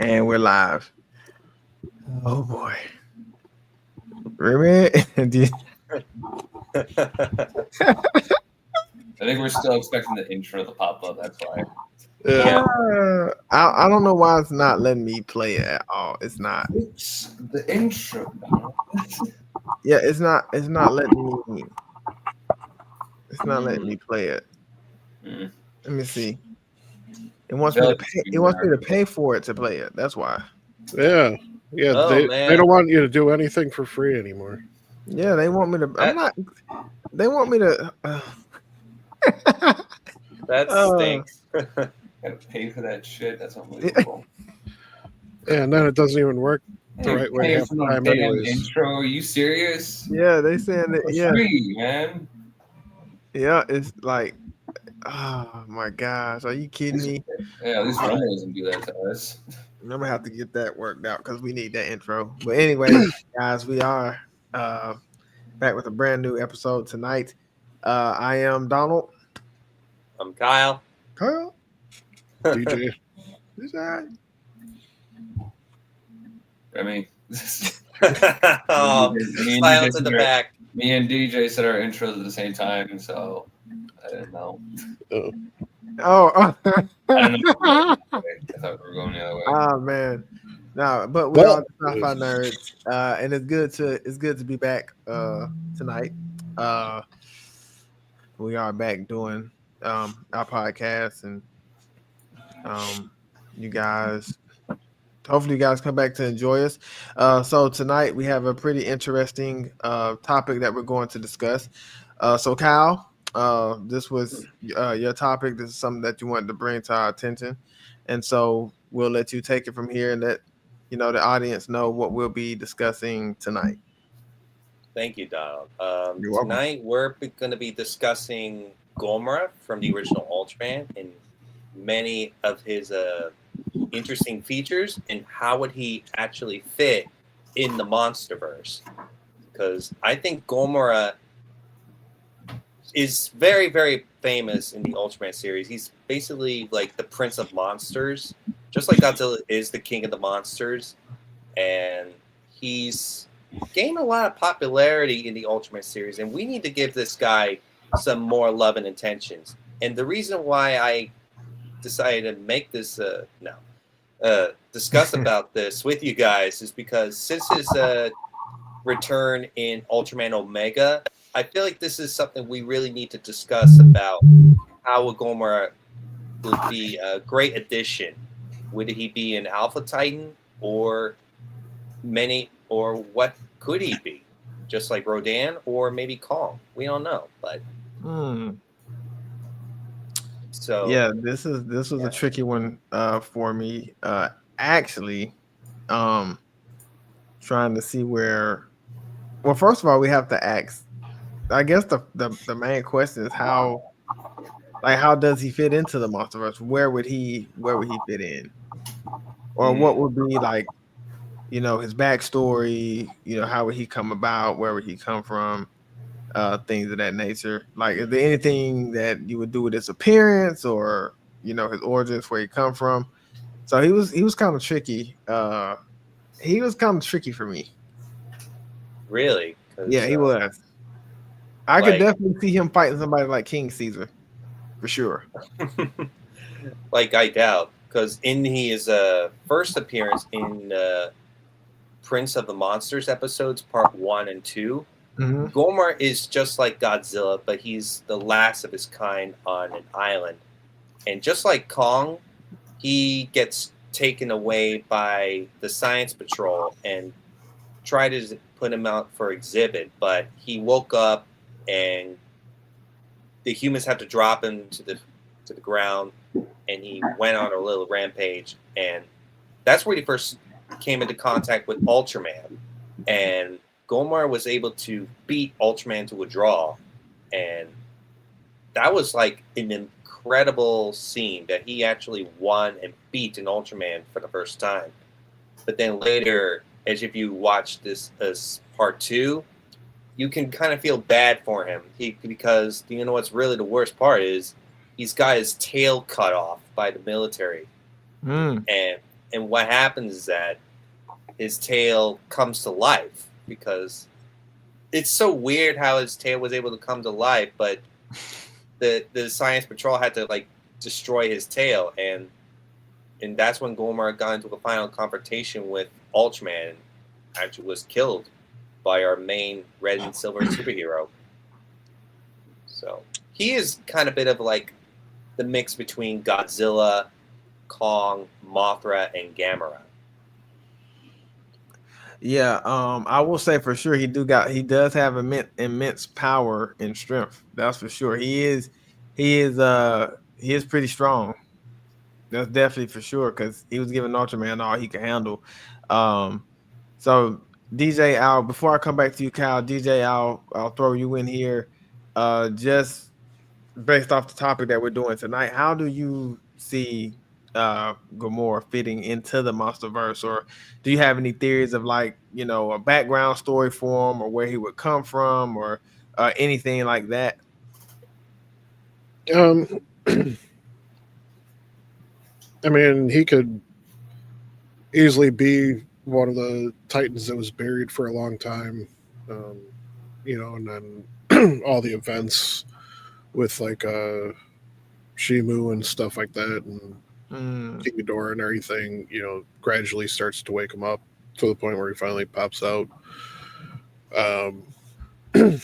And we're live. Oh boy. Remember? I think we're still expecting the intro to pop up. That's why. Yeah. I don't know why it's not letting me play it at all. It's not. It's the intro. Yeah, it's not letting me. It's not letting me play it. Mm. Let me see. It wants me to pay. It wants me to pay for it to play it. That's why. Yeah. Yeah. Oh, they man. don't want you to do anything for free anymore. Yeah, they want me to. I'm not. They want me to. That stinks. Gotta pay for that shit. That's unbelievable. Yeah, and then it doesn't even work the Hey, right way pay half for the no time damn anyways. intro. Are you serious? Yeah, they saying that. For Yeah, free, man. yeah. It's like, oh my gosh, are you kidding me? Yeah, at least Rumble doesn't do that to us. I'm gonna have to get that worked out because we need that intro. But anyway, guys, we are back with a brand new episode tonight. I am Donald. I'm Kyle. Kyle. DJ. Is that I mean, Oh, me and silence DJ in the said our- back. Me and DJ said our intros at the same time, so I didn't know. Oh, I don't know. I thought we were going the other way. oh man. No, but we are the Sci-Fi nerds. And it's good to be back tonight. We are back doing our podcast, and you guys, hopefully you guys come back to enjoy us. So tonight we have a pretty interesting topic that we're going to discuss. So Kyle, this was your topic. This is something that you wanted to bring to our attention, and so we'll let you take it from here and let the audience know what we'll be discussing tonight. Thank you, Donald. You're welcome. Tonight we're going to be discussing Gomora from the original Ultraman and many of his interesting features and how would he actually fit in the Monsterverse. Because I think Gomora is very, very famous in the Ultraman series. He's basically like the Prince of Monsters, just like Godzilla is the King of the Monsters. And he's gained a lot of popularity in the Ultraman series, and we need to give this guy some more love and attentions. And the reason why I decided to make this discuss about this with you guys is because since his return in Ultraman Omega, I feel like this is something we really need to discuss about how Gomora would be a great addition. Would he be an Alpha Titan or what could he be? Just like Rodan or maybe Kong? We don't know, but so yeah, this was a tricky one for me. Actually, trying to see where. Well, first of all, we have to ask. I guess the main question is how does he fit into the Monsterverse? Where would he fit in? Or what would be like, his backstory, how would he come about? Where would he come from? Things of that nature. Like, is there anything that you would do with his appearance or, his origins, where he come from? So he was kind of tricky. He was kind of tricky for me. really? Yeah, he was. I could definitely see him fighting somebody like King Caesar, for sure. Like, I doubt, because in his first appearance in Prince of the Monsters episodes, part 1 and 2, Gomora is just like Godzilla, but he's the last of his kind on an island. And just like Kong, he gets taken away by the Science Patrol and try to put him out for exhibit, but he woke up and the humans had to drop him to the ground, and he went on a little rampage, and that's where he first came into contact with Ultraman, and Gomora was able to beat Ultraman to a draw, and that was like an incredible scene that he actually won and beat an Ultraman for the first time. But then later, as if you watch this as part 2, you can kind of feel bad for him because what's really the worst part is he's got his tail cut off by the military, and And what happens is that his tail comes to life because it's so weird how his tail was able to come to life, but the Science Patrol had to like destroy his tail, and that's when Gomora got into a final confrontation with Ultraman and actually was killed by our main red and silver superhero. So he is kind of a bit of like the mix between Godzilla, Kong, Mothra, and Gamera. Yeah, I will say for sure he does have immense power and strength. That's for sure. He is pretty strong. That's definitely for sure because he was giving Ultraman all he could handle. So DJ, before I come back to you, Kyle, DJ, I'll throw you in here. Just based off the topic that we're doing tonight, how do you see Gomorrah fitting into the Monsterverse, or do you have any theories of like a background story for him, or where he would come from, or anything like that? I mean, he could easily be one of the Titans that was buried for a long time, and then all the events with like Shimu and stuff like that, and King Ghidorah and everything, gradually starts to wake him up to the point where he finally pops out. Or you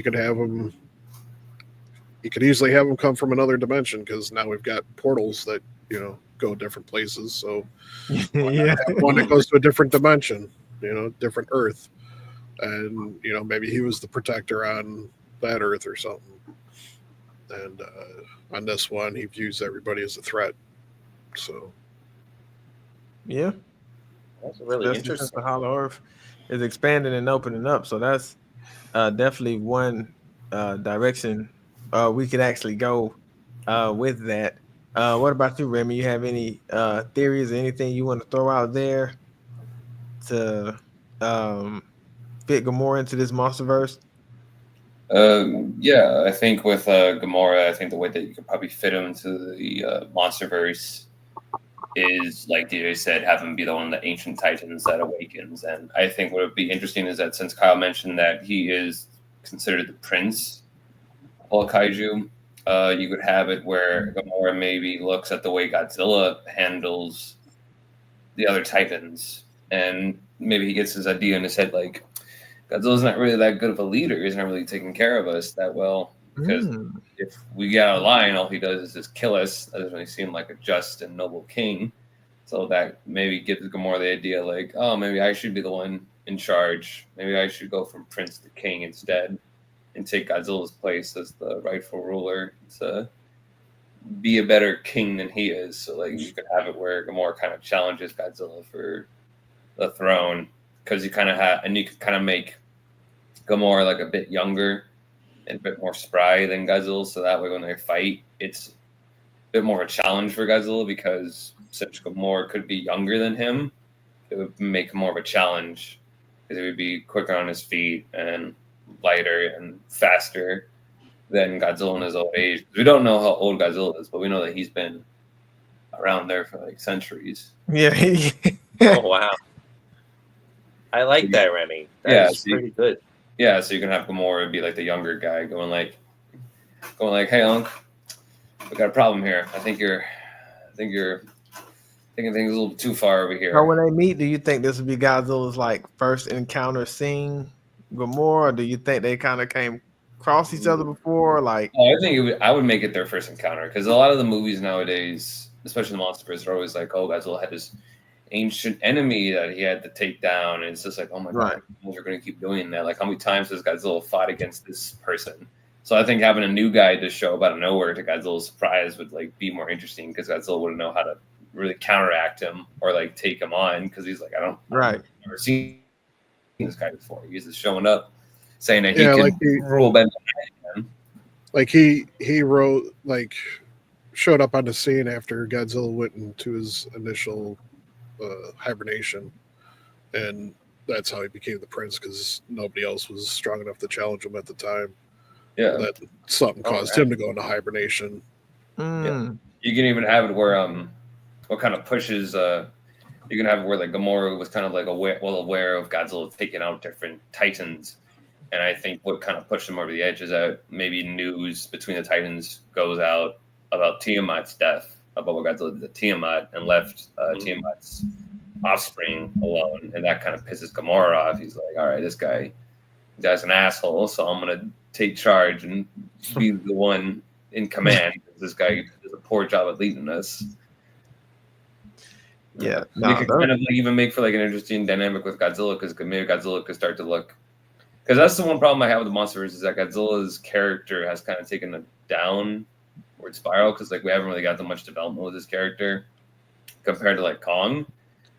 could have him. You could easily have him come from another dimension because now we've got portals that go different places. So Yeah, one that goes to a different dimension, different Earth, and maybe he was the protector on that Earth or something. And on this one, he views everybody as a threat. So yeah, That's really interesting. The Hollow Earth is expanding and opening up, so that's definitely one direction we could actually go with that. What about you, Remy? You have any theories or anything you want to throw out there to fit Gomorrah into this Monsterverse? Yeah, I think with Gomorrah, I think the way that you could probably fit him into the Monsterverse is, like DJ said, have him be the one of the ancient titans that awakens. And I think what would be interesting is that since Kyle mentioned that he is considered the prince of all kaiju, you could have it where Gomorrah maybe looks at the way Godzilla handles the other titans, and maybe he gets his idea in his head like, Godzilla's not really that good of a leader. He's not really taking care of us that well. Because if we get out of line, all he does is just kill us. That doesn't really seem like a just and noble king. So that maybe gives Gomorrah the idea like, oh, maybe I should be the one in charge. Maybe I should go from prince to king instead and take Godzilla's place as the rightful ruler to be a better king than he is. So like you could have it where Gomorrah kind of challenges Godzilla for the throne. Because you kind of have, and you could kind of make Gomorrah like a bit younger and a bit more spry than Godzilla, so that way when they fight, it's a bit more of a challenge for Godzilla because since Gomorrah could be younger than him, it would make more of a challenge because he would be quicker on his feet and lighter and faster than Godzilla in his old age. We don't know how old Godzilla is, but we know that he's been around there for like centuries. Yeah. Oh wow. I like that, Remy. That's pretty good. Yeah, so you can have Gomorrah be like the younger guy going like, hey, Unc, we got a problem here. I think you're thinking things a little too far over here. Or when they meet, do you think this would be Godzilla's like first encounter seeing Gomorrah? Or do you think they kind of came across each other before? Like, I think I would make it their first encounter because a lot of the movies nowadays, especially the Monsterverse, are always like, oh, Godzilla had this ancient enemy that he had to take down, and it's just like, oh my god, we're going to keep doing that. Like, how many times has Godzilla fought against this person? So I think having a new guy to show up out of nowhere to Godzilla's surprise would like be more interesting because Godzilla wouldn't know how to really counteract him or like take him on because he's like, I've never seen this guy before. He's just showing up saying that he can rule Ben. Like he wrote like showed up on the scene after Godzilla went into his initial hibernation, and that's how he became the prince because nobody else was strong enough to challenge him at the time. Yeah, that something caused him to go into hibernation. Yeah. You can even have it where what kind of pushes you can have where like Gomora was kind of like aware of Godzilla taking out different Titans, and I think what kind of pushed him over the edge is that maybe news between the Titans goes out about Tiamat's death, about what Godzilla did to Tiamat, and left Tiamat's offspring alone, and that kind of pisses Gomora off. He's like, all right, this guy's an asshole, so I'm gonna take charge and be the one in command. This guy does a poor job at leading us. Yeah, we could kind of like even make for like an interesting dynamic with Godzilla, because maybe Godzilla could start to look. Because that's the one problem I have with the Monsterverse is that Godzilla's character has kind of taken a downward spiral, because like we haven't really got that much development with his character compared to like Kong.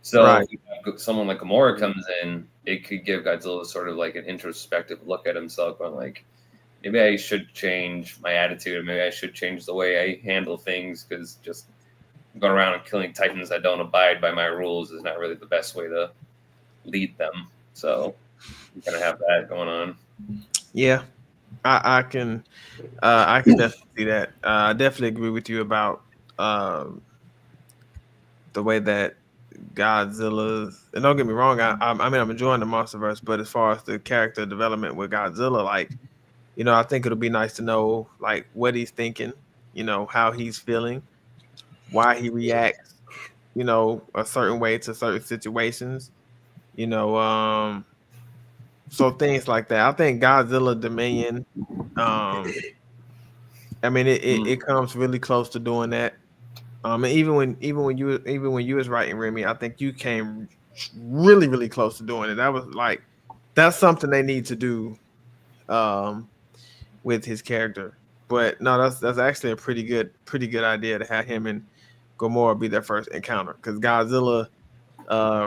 So if someone like Gomora comes in, it could give Godzilla sort of like an introspective look at himself, on like maybe I should change my attitude, or maybe I should change the way I handle things, because just going around and killing Titans that don't abide by my rules is not really the best way to lead them. So you kind of have that going on. Yeah, I can definitely see that. I definitely agree with you about the way that Godzilla's, and don't get me wrong, I mean I'm enjoying the Monsterverse, but as far as the character development with Godzilla, like, you know, I think it'll be nice to know like what he's thinking, you know, how he's feeling, why he reacts, you know, a certain way to certain situations, you know, so things like that. I think Godzilla Dominion, I mean it comes really close to doing that. And even when you was writing, Remy, I think you came really, really close to doing it. That was like, that's something they need to do with his character. But no, that's actually a pretty good idea to have him and Gomora be their first encounter, because Godzilla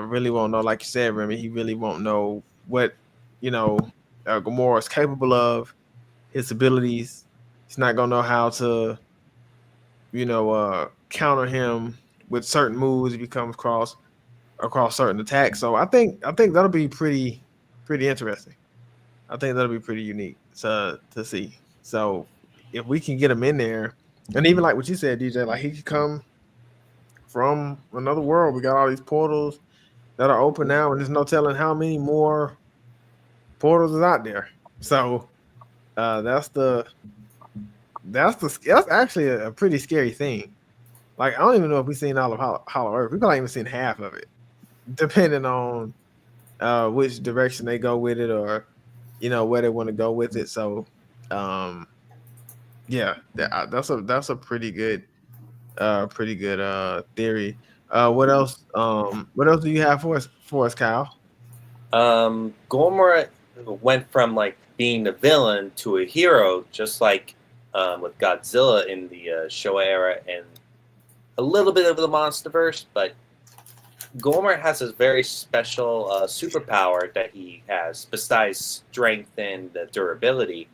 really won't know, like you said, Remy. He really won't know what, you know, Gomora is capable of, his abilities. He's not gonna know how to, you know, counter him with certain moves if he comes across certain attacks. So I think that'll be pretty interesting. I think that'll be pretty unique to see. So if we can get him in there, and even like what you said, DJ, like he could come from another world. We got all these portals that are open now, and there's no telling how many more portals is out there. So that's actually a pretty scary thing. Like, I don't even know if we've seen all of Hollow Earth. We've probably even seen half of it, depending on which direction they go with it, or, you know, where they want to go with it. So, yeah, that's a pretty good theory. What else? What else do you have for us, Kyle? Gomora went from like being the villain to a hero, just like with Godzilla in the Showa era and a little bit of the Monsterverse, but Gomora has a very special superpower that he has, besides strength and durability.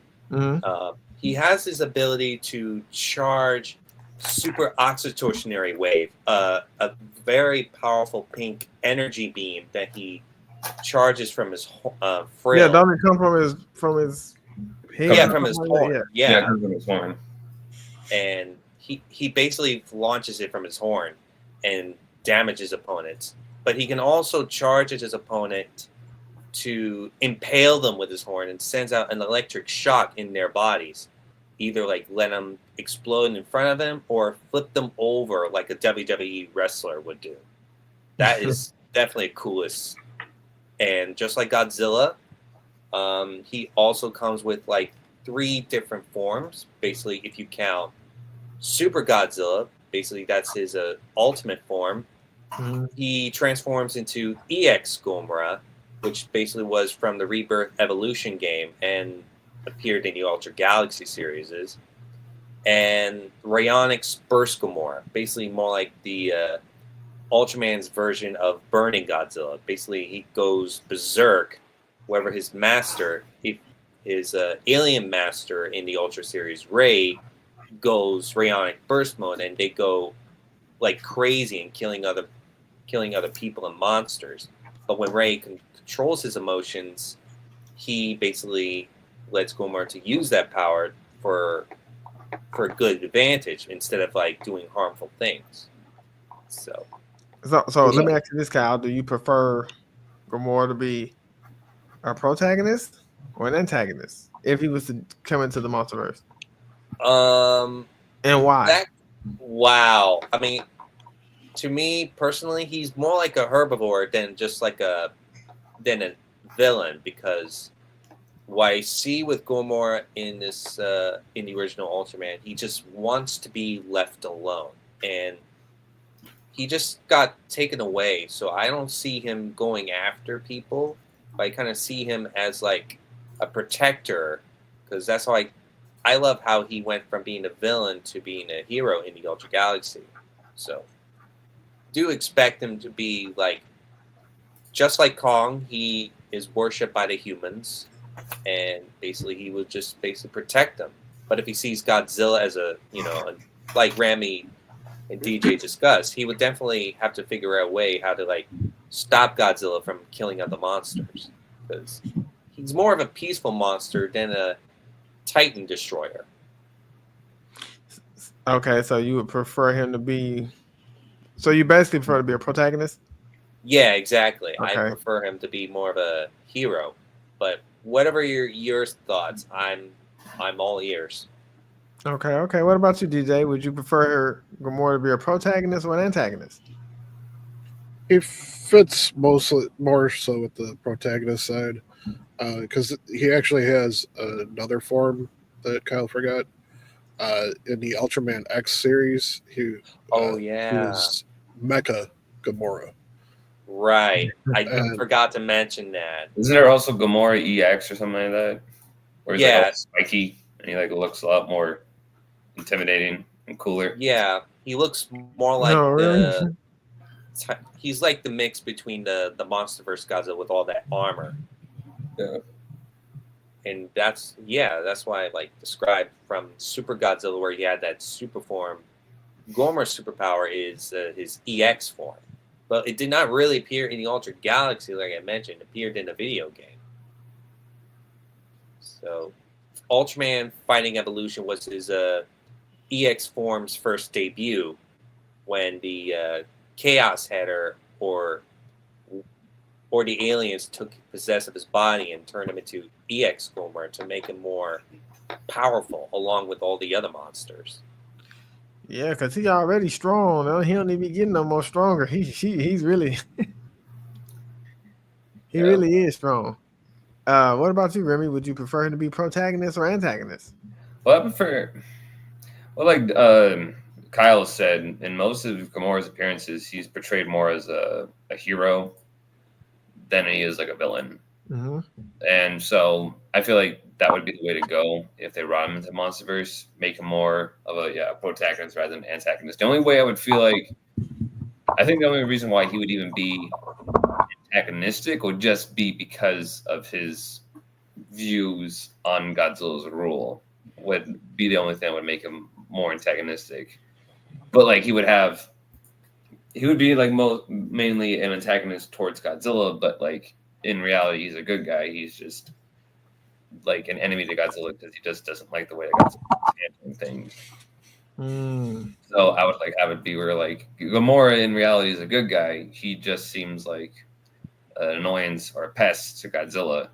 He has his ability to charge super oxytocin wave, a very powerful pink energy beam that he charges from his frill. Yeah, doesn't it come from his head? Yeah, from his horn. Yeah, from his horn. And he basically launches it from his horn and damages opponents. But he can also charge at his opponent to impale them with his horn, and sends out an electric shock in their bodies. Either like let them explode in front of him, or flip them over like a WWE wrestler would do. That is definitely coolest. And just like Godzilla, he also comes with like 3 different forms. Basically, if you count Super Godzilla, basically that's his ultimate form. He transforms into EX Gomora, which basically was from the Rebirth Evolution game and appeared in the Ultra Galaxy series. And Rayonics Burst Gomora, basically more like the Ultraman's version of Burning Godzilla. Basically, he goes berserk wherever his master, his alien master in the Ultra series, Ray, goes Rayonic Burst mode, and they go like crazy and killing other people and monsters. But when Ray controls his emotions, he basically lets Gomora to use that power for a good advantage, instead of like doing harmful things. So let me ask you this, Kyle. Do you prefer Gomora to be a protagonist or an antagonist if he was to come into the Monsterverse? And why? Wow. I mean, to me personally, he's more like a herbivore than just like a villain, because what I see with Gomora in this in the original Ultraman, he just wants to be left alone, and he just got taken away. So I don't see him going after people. I kind of see him as like a protector, because that's how I love how he went from being a villain to being a hero in the Ultra Galaxy. So do expect him to be like, just like Kong, he is worshipped by the humans, and basically he would just basically protect them. But if he sees Godzilla as like Rami and DJ discussed, he would definitely have to figure out a way how to like stop Godzilla from killing other monsters, because he's more of a peaceful monster than a Titan destroyer. Okay, so you would prefer him to be. So you basically prefer to be a protagonist? Yeah, exactly. Okay. I prefer him to be more of a hero. But whatever your thoughts, I'm all ears. Okay. What about you, DJ? Would you prefer Gomora to be a protagonist or an antagonist? He fits mostly more so with the protagonist side, because he actually has another form that Kyle forgot. In the Ultraman X series, he was Mecha Gomora. Right. I forgot to mention that. Isn't there also Gomora EX or something like that? Where he's like all spiky and he like looks a lot more intimidating and cooler. Yeah, he looks more like he's like the mix between the Monsterverse Godzilla with all that armor. Yeah. And that's why I like described from Super Godzilla, where he had that super form. Gomora's superpower is his EX form. But it did not really appear in the Ultra Galaxy, like I mentioned. It appeared in a video game. So, Ultraman Fighting Evolution was his EX form's first debut, when the Chaos Header or the aliens took possession of his body and turned him into EX Gomora to make him more powerful, along with all the other monsters. Yeah, because he's already strong. He don't need to be getting no more stronger. He's really really is strong. What about you, Remy? Would you prefer him to be protagonist or antagonist? Well, I prefer. Well, like Kyle said, in most of Gamora's appearances, he's portrayed more as a hero than he is like a villain. Mm-hmm. And so I feel like that would be the way to go if they brought him into Monsterverse, make him more of a protagonist rather than antagonist. The only way I would feel like, I think the only reason why he would even be antagonistic would just be because of his views on Godzilla's rule. Would be the only thing that would make him more antagonistic. But like he would be like mainly an antagonist towards Godzilla, but like in reality he's a good guy. He's just like an enemy to Godzilla because he just doesn't like the way that Godzilla's handling things. So I would like have it be where like Gomora in reality is a good guy. He just seems like an annoyance or a pest to Godzilla.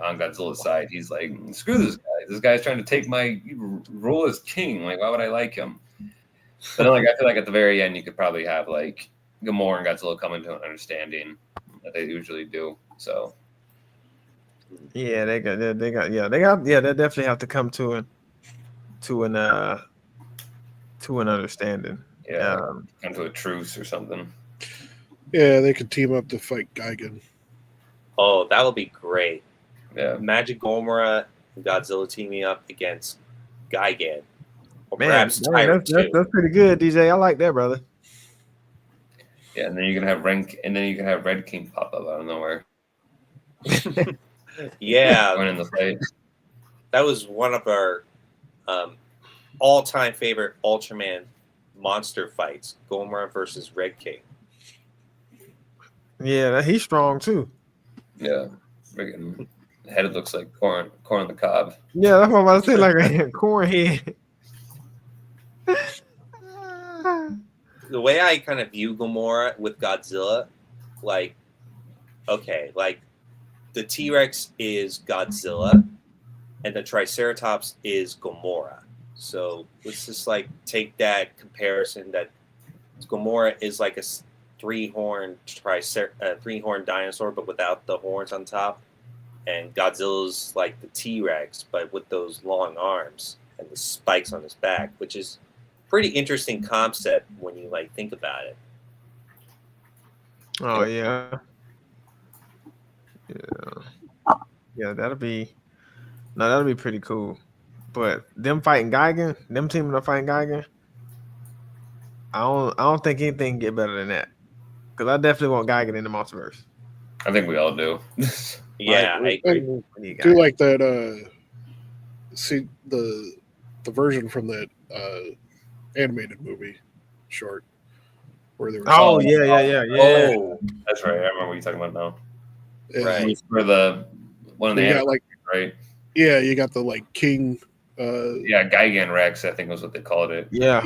On Godzilla's side, he's like, screw this guy. This guy's trying to take my role as king. Like, why would I like him? But then, like, I feel like at the very end, you could probably have like Gomora and Godzilla come into an understanding that they usually do. So, yeah, they definitely have to come to an understanding. Yeah, come to a truce or something. Yeah, they could team up to fight Gigan. Oh, that would be great. Yeah, Magic Gomora and Godzilla teaming up against Gigan. Or man, perhaps Tyrant too. That's pretty good, DJ. I like that, brother. Yeah, and then you can have Red King pop up out of nowhere. Yeah, going in the fight. That was one of our all-time favorite Ultraman monster fights: Gomora versus Red King. Yeah, he's strong too. Yeah, freaking head looks like corn on the cob. Yeah, that's what I'm about to say, like a corn head. the way I kind of view Gomora with Godzilla, like, okay, like the T-Rex is Godzilla and the Triceratops is Gomora. So let's just like take that comparison that Gomora is like a three-horned dinosaur, but without the horns on top. And Godzilla's like the T-Rex, but with those long arms and the spikes on his back, which is pretty interesting concept when you like think about it. Oh yeah. Yeah, that'll be pretty cool. But them fighting Gigan, them teaming up fighting Gigan, I don't think anything can get better than that. Because I definitely want Gigan in the Monsterverse. I think we all do. Yeah, Like, I agree. I do like that. See the version from that animated movie short where there was. Oh yeah. Oh, that's right. I remember what you're talking about now. Yeah. Right. For the one of the You got like right? Yeah, you got the like king. Yeah, Gigan Rex, I think was what they called it. Yeah.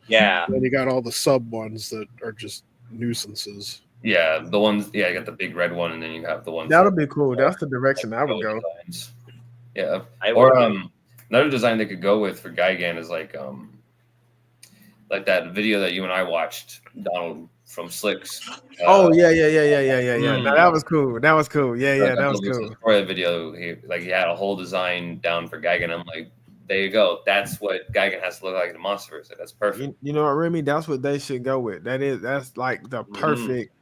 Yeah. Then you got all the sub ones that are just nuisances. Yeah, the ones. Yeah, you got the big red one, and then you have the ones. That'll be cool. That's the direction I would go. Designs. Yeah, I or would another design they could go with for Gigan is like that video that you and I watched, Donald from Slicks. Oh yeah. No, that was cool. That was cool. Yeah, that was cool. For the video, he had a whole design down for Gigan. I'm like, there you go. That's what Gigan has to look like in the Monsterverse. That's perfect. You know what, Remy? That's what they should go with. That's like the perfect.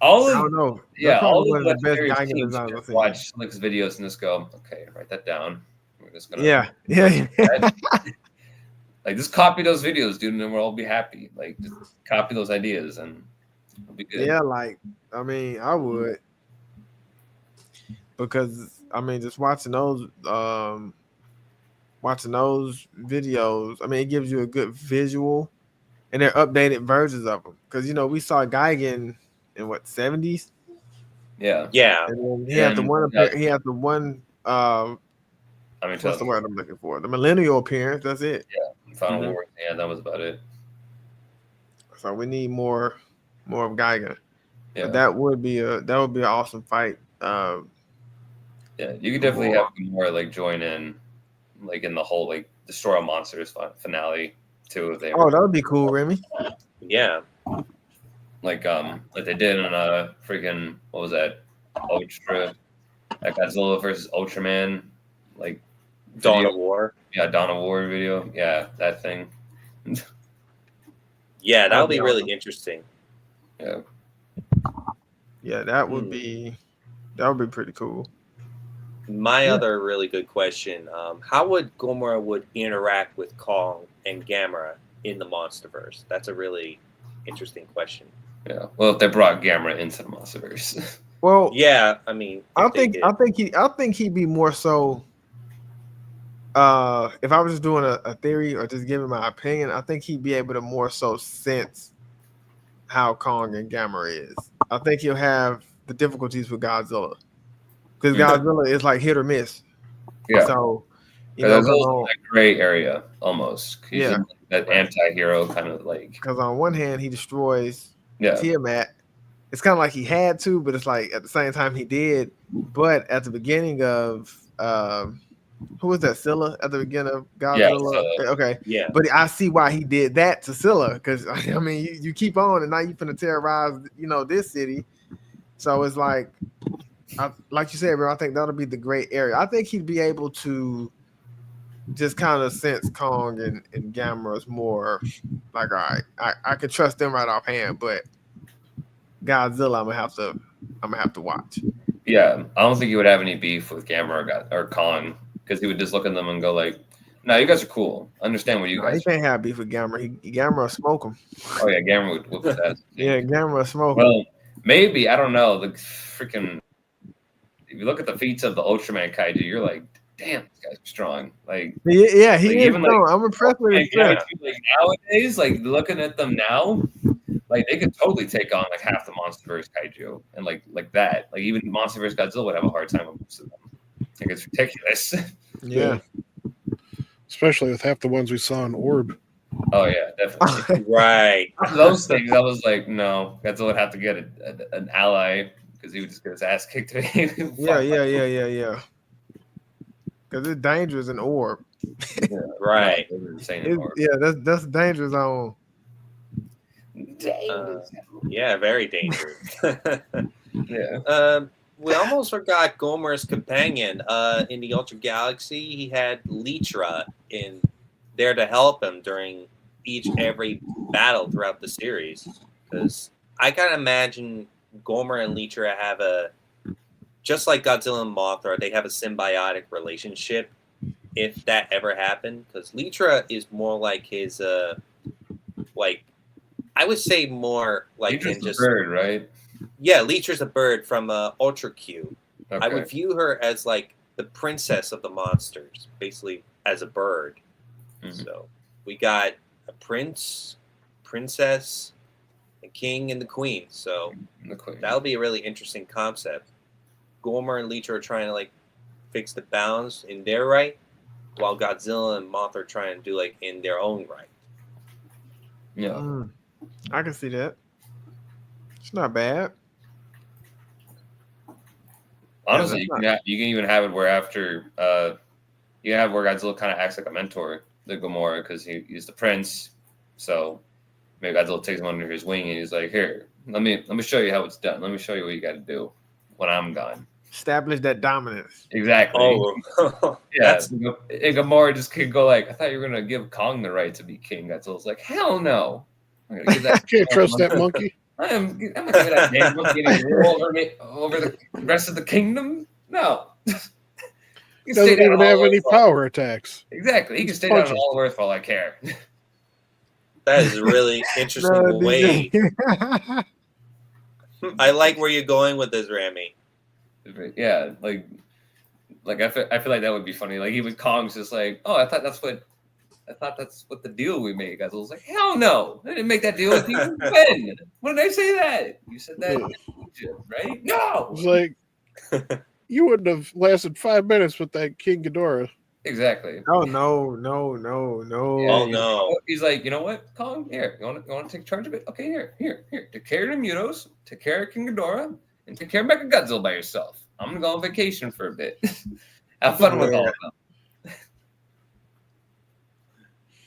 All I of don't know. yeah, all one of of the best Gigan Gigan teams designs I've just seen. watch Slick's videos and just go, okay, write that down. We're just gonna Yeah. Like just copy those videos, dude, and then we'll all be happy. Like just copy those ideas and it'll be good. Yeah, like I mean, I would because I mean, just watching those videos. I mean, it gives you a good visual, and they're updated versions of them. Because we saw Gigan in what 70s. Yeah. And then he had the one. He had the one. I mean, what's the word I'm looking for? The millennial appearance. That's it. Yeah, Final War. Yeah, that was about it. So we need more of Gigan. Yeah, but that would be an awesome fight. Yeah, you could definitely have more like join in, like in the whole like Destroy All Monsters finale too. If they that would be cool, Remy. Yeah. Like they did in freaking what was that? Ultra, like Godzilla versus Ultraman, like Dawn of War. Yeah, Dawn of War video. Yeah, that thing. Yeah, that'll be really interesting. Yeah. Yeah, that would be pretty cool. My other really good question: how would Gomora would interact with Kong and Gamera in the Monsterverse? That's a really interesting question. Yeah. Well, if they brought Gamera into the Monsterverse. Well, yeah, I mean, I think he'd be more so. If I was just doing a theory or just giving my opinion, I think he'd be able to more so sense how Kong and Gamera is. I think he'll have the difficulties with Godzilla because Godzilla is like hit or miss. Yeah. So there's also that gray area almost. Yeah. That anti-hero kind of like. Because on one hand he destroys Tiamat. It's kind of like he had to, but it's like at the same time he did. But at the beginning of who was that? Scylla at the beginning of Godzilla. Yeah, okay. Yeah. But I see why he did that to Scylla because I mean you keep on and now you're gonna terrorize this city. So it's like you said, bro. I think that'll be the great area. I think he'd be able to just kind of sense Kong and Gamera's more like, all right, I can trust them right offhand, but Godzilla, I'm gonna have to watch. Yeah, I don't think he would have any beef with Gamera or Kong because he would just look at them and go like, "No, you guys are cool. I understand what you guys." He can't have beef with Gamera. Gamera smoke him. Oh yeah, Gamera would whoop his ass. Yeah, Gamera smoke him. Well, maybe I don't know. The freaking if you look at the feats of the Ultraman kaiju, you're like, damn, these guys are strong. Like, yeah, he is strong. I'm impressed with his like nowadays, like looking at them now, like they could totally take on like half the Monsterverse kaiju, and like that. Like even Monsterverse Godzilla would have a hard time with most of them. Like it's ridiculous. Yeah. Especially with half the ones we saw in Orb. Oh yeah, definitely. Right. Those things, I was like, no, Godzilla would have to get an ally because he would just get his ass kicked. Yeah. Because it's dangerous in orb. Right. That's dangerous on. Yeah, very dangerous. Yeah. We almost forgot Gomer's companion. In the Ultra Galaxy, he had Leechra in there to help him during every battle throughout the series. Because I can imagine Gomer and Leechra have just like Godzilla and Mothra, they have a symbiotic relationship. If that ever happened, because Leechra is more like his, like I would say more like Leechra's just a bird, right? Yeah, Leechra's a bird from Ultra Q. Okay. I would view her as like the princess of the monsters, basically as a bird. Mm-hmm. So we got a prince, princess, a king, and the queen. So that'll be a really interesting concept. Gomora and Leechra are trying to like fix the balance in their right, while Godzilla and Mothra are trying to do like in their own right. Yeah, I can see that. It's not bad. Honestly, you can even have it where after you can have where Godzilla kind of acts like a mentor to Gomora because he's the prince. So maybe Godzilla takes him under his wing and he's like, "Here, let me show you how it's done. Let me show you what you got to do when I'm gone." Establish that dominance. Exactly. Oh, yeah. And Gomora just could go like, "I thought you were gonna give Kong the right to be king." Godzilla's like, "Hell no! I'm gonna give that. I can't trust that monkey. I'm gonna give that damn monkey any rule over the rest of the kingdom. No." He doesn't even have any power attacks. Exactly. He can stay down in All Earth for all I care. That is a really interesting way. I like where you're going with this, Rami. Yeah, like I feel like that would be funny. Like even Kong's just like, "Oh, I thought that's what the deal we made." Guys, I was like, "Hell no, I didn't make that deal with you." When? When did I say that? You said that in Egypt, right? No. It's like you wouldn't have lasted 5 minutes with that King Ghidorah. Exactly. Oh no. Yeah, oh no. He's like, "You know what, Kong? Here, you want to take charge of it? Okay, here. Take care of the Mutos, take care of King Ghidorah, and take care of Mechagodzilla by yourself. I'm gonna go on vacation for a bit. Have fun with all of them."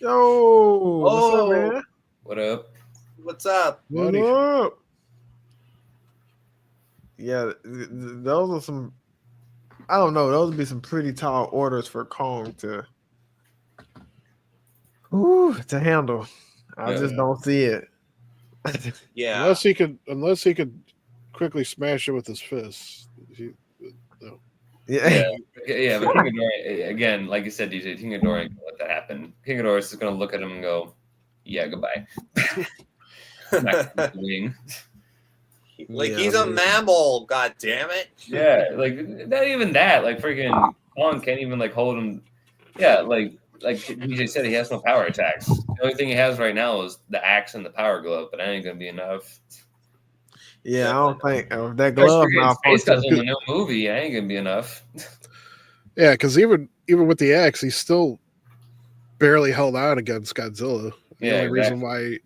Yo, what's up, man? What up? What's up? What up? Yeah, those are some. I don't know. Those would be some pretty tall orders for Kong to handle. I just don't see it. Yeah, unless he could quickly smash it with his fists. No. Yeah. But King Ghidorah, again, like you said, DJ, King Ghidorah ain't gonna let that happen. King Ghidorah is just gonna look at him and go, "Yeah, goodbye." Like he's a mammal, god damn it. Yeah, like not even that. Like freaking Kong can't even like hold him. Yeah, like DJ said, he has no power attacks. The only thing he has right now is the axe and the power glove, but that ain't gonna be enough. Yeah, I don't think that glove Space Godzilla in the new movie ain't gonna be enough. Yeah, because even with the axe, he still barely held on against Godzilla. The only reason why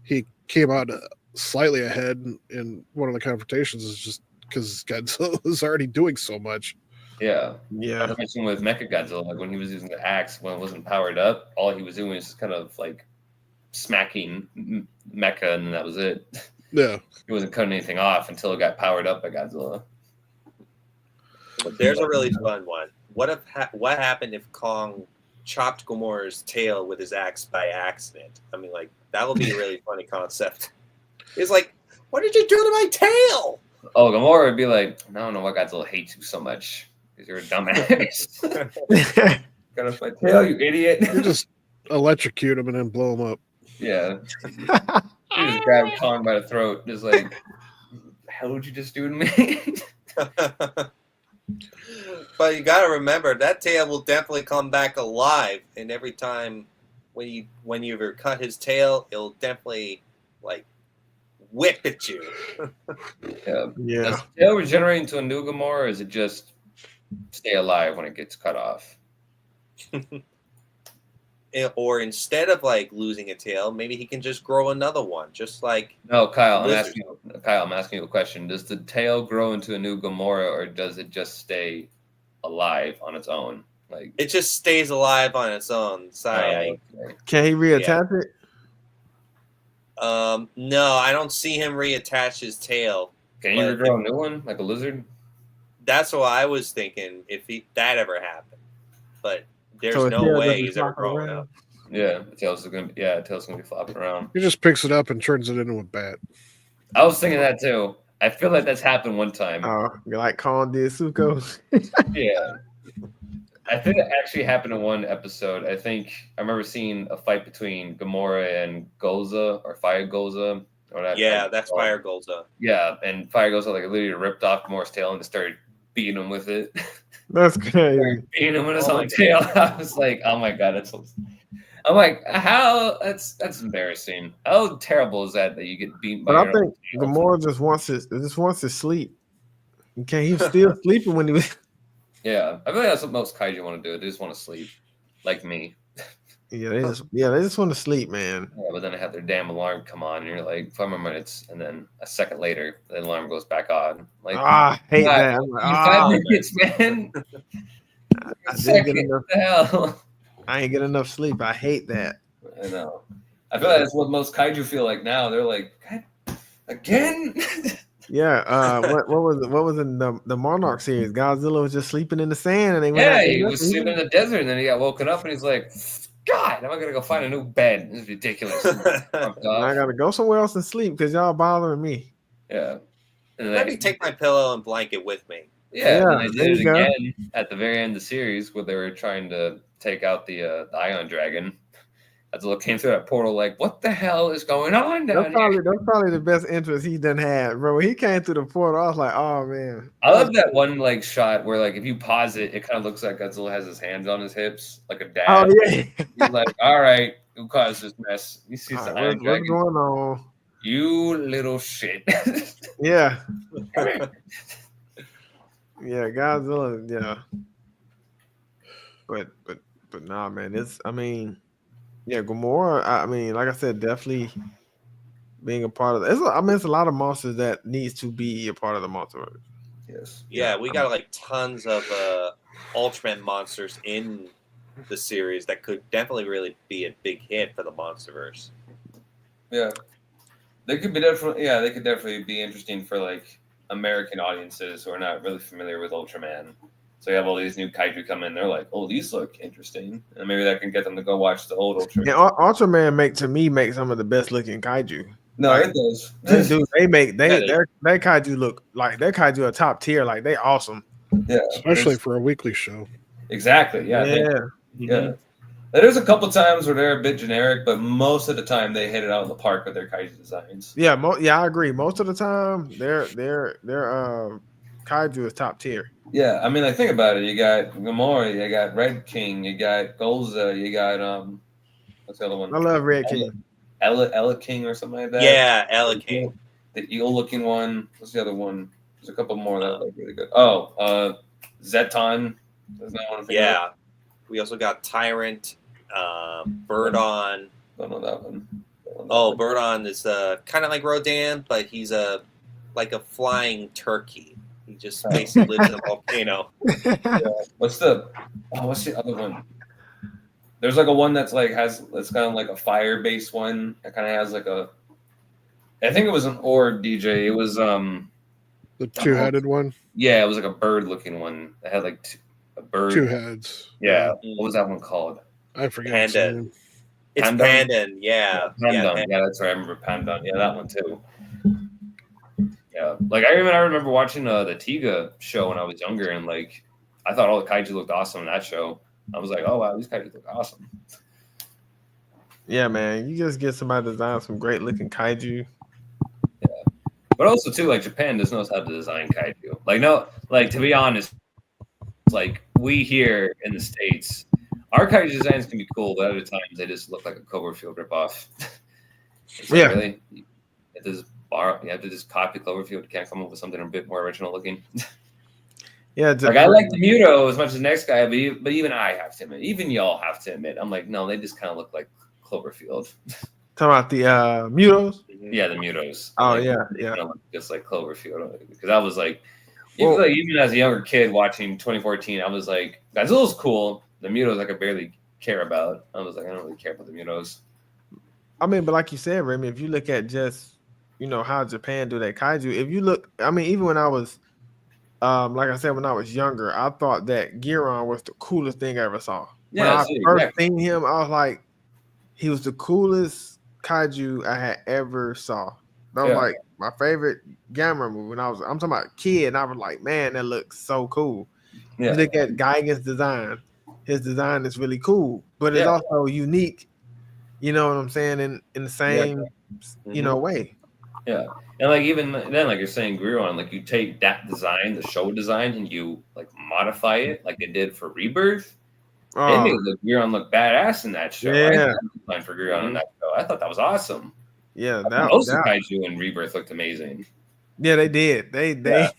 he came out slightly ahead in one of the confrontations is just because Godzilla was already doing so much. Yeah. Not to mention with Mechagodzilla, like when he was using the axe when it wasn't powered up, all he was doing was just kind of like smacking Mecha, and that was it. Yeah. He wasn't cutting anything off until it got powered up by Godzilla. But there's a really fun one. What happened if Kong chopped Gomora's tail with his axe by accident? I mean, like that would be a really funny concept. It's like, what did you do to my tail? Oh, Gomora would be like, I don't know why Godzilla hates you so much because you're a dumbass. Got off my tail, you idiot. You just electrocute him and then blow him up. Yeah. You just grab Kong by the throat, just like, hell would you just do to me? But you got to remember that tail will definitely come back alive, and every time when you ever cut his tail, it'll definitely like whip at you. Yeah. Does the tail regenerate into a new Gomora, or is it just stay alive when it gets cut off? or instead of like losing a tail, maybe he can just grow another one, just like No, Kyle, lizards. I'm asking you a question. Does the tail grow into a new Gomora, or does it just stay alive on its own? Like it just stays alive on its own. Sorry. okay. Can he reattach it? No, I don't see him reattach his tail. Can you But regrow a new one like a lizard? That's what I was thinking if that ever happened. But there's So his no tail way doesn't he's ever flop growing around? up. Yeah, the tail's gonna be flopping around. He just picks it up and turns it into a bat. I was thinking that too. I feel like that's happened one time. Like Kong did Suko. Yeah. I think it actually happened in one episode. I think I remember seeing a fight between Gomora and Golza or Fire Golza. Yeah, that's Fire Golza. Yeah, and Fire Golza like literally ripped off Gamora's tail and just started beating him with it. That's crazy. Beating him with his own tail. I was like, oh my god, I'm like, how? That's embarrassing. How terrible is that you get beaten by? But I think Gomora just wants to sleep. Okay, he was still sleeping when he was. Yeah, I feel like that's what most kaiju want to do. They just want to sleep, like me. Yeah, they just want to sleep, man. Yeah, but then they have their damn alarm come on, and you're like 5 more minutes, and then a second later, the alarm goes back on. Like, I hate that. I'm like, 5 minutes, man. I didn't get enough. The hell? I ain't get enough sleep. I hate that. I know. I feel like that's what most kaiju feel like now. They're like, God, again? Yeah. What was it? What was in the Monarch series? Godzilla was just sleeping in the sand, and they went. Yeah, he was sleeping in the desert, and then he got woken up, and he's like, God, am I gonna go find a new bed? This is ridiculous. I gotta go somewhere else and sleep because y'all bothering me. Yeah. And Let me take my pillow and blanket with me. Yeah, and they there did it you go. again at the very end of the series where they were trying to take out the Ion Dragon. Godzilla came through that portal like, what the hell is going on down here? That's probably the best entrance he done had, bro. When he came through the portal, I was like, oh man. I love that one like shot where like if you pause it, it kind of looks like Godzilla has his hands on his hips, like a dad. Oh yeah. He's like, all right, who caused this mess? You see the Ion What's Dragon? going on? You little shit. Yeah. Yeah, Godzilla, yeah. But nah, man, yeah, Gomora, I mean, like I said, definitely being a part of it. It's a lot of monsters that needs to be a part of the Monsterverse. Yes. Yeah, we got like tons of Ultraman monsters in the series that could definitely really be a big hit for the Monsterverse. Yeah. They could definitely be interesting for like American audiences who are not really familiar with Ultraman. So you have all these new kaiju come in. They're like, "Oh, these look interesting," and maybe that can get them to go watch the old Ultraman. Yeah, Ultraman make some of the best looking kaiju. No, like, it does. Dude, their kaiju look like their kaiju are top tier. Like they awesome. Yeah, especially for a weekly show. Exactly. Yeah. Yeah. There's a couple times where they're a bit generic, but most of the time they hit it out in the park with their kaiju designs. Yeah, I agree. Most of the time, their kaiju is top tier. Yeah, I mean, like think about it. You got Gomora, you got Red King, you got Golza, you got what's the other one? I love Red King. Ella King or something like that. Yeah, Ella King. The eel-looking one. What's the other one? There's a couple more that look really good. Oh, Zeton. There's that one. Yeah. We also got Tyrant, Birdon. Don't know that one. Birdon is kind of like Rodan, but he's like a flying turkey. He just basically lives in a volcano. Yeah. What's the other one? There's like a one that's kind of like a fire-based one. It kind of has like I think it was an orb DJ. It was the two-headed one. Yeah, it was like a bird-looking one. It had like a bird. Two heads. Yeah. What was that one called? I forget. Pandan. It's Pandan. Yeah. Pandan. Yeah, that's right. I remember Pandan. Yeah, that one too. Yeah, like I remember watching the Tiga show when I was younger, and like I thought all the kaiju looked awesome in that show. I was like, oh wow, these kaiju look awesome. Yeah, man, you just get somebody to design some great looking kaiju. Yeah, but also too, like Japan just knows how to design kaiju. Like to be honest, like we here in the States, our kaiju designs can be cool, but other times they just look like a Cloverfield ripoff. Yeah, really. You have to just copy Cloverfield. You can't come up with something a bit more original looking. Yeah, Like I like the Muto as much as the next guy, but even I have to admit, even y'all have to admit, I'm like, no, they just kind of look like Cloverfield. talking about the Mutos. Yeah, the Mutos. Oh Like, yeah, they yeah. kind of look just like Cloverfield. Because I was like, Well, even as a younger kid watching 2014, I was like, Godzilla's cool. The Mutos I could barely care about. I was like, I don't really care about the Mutos. I mean, but like you said, Remy, if you look at just how Japan do that kaiju, if you look, I mean, even when I was like I said, when I was younger, I thought that Giron was the coolest thing I ever saw. When Yeah, I see, first exactly. seen him, I was like, he was the coolest kaiju I had ever saw. That was Yeah. like my favorite Gamera movie when I'm talking about a kid, and I was like, man, that looks so cool. Yeah. You look at Gigan's design, his design is really cool, but it's Yeah. also unique. You know what I'm saying? In the same way. Yeah. And like even then, like you're saying, Griron, like you take that design, the show design, and you like modify it like it did for Rebirth. It made Griron look badass in that show. I Yeah. had a design for Griron in that show. I thought that was awesome. Yeah, Most of Kaiju in Rebirth looked amazing. Yeah, they did. They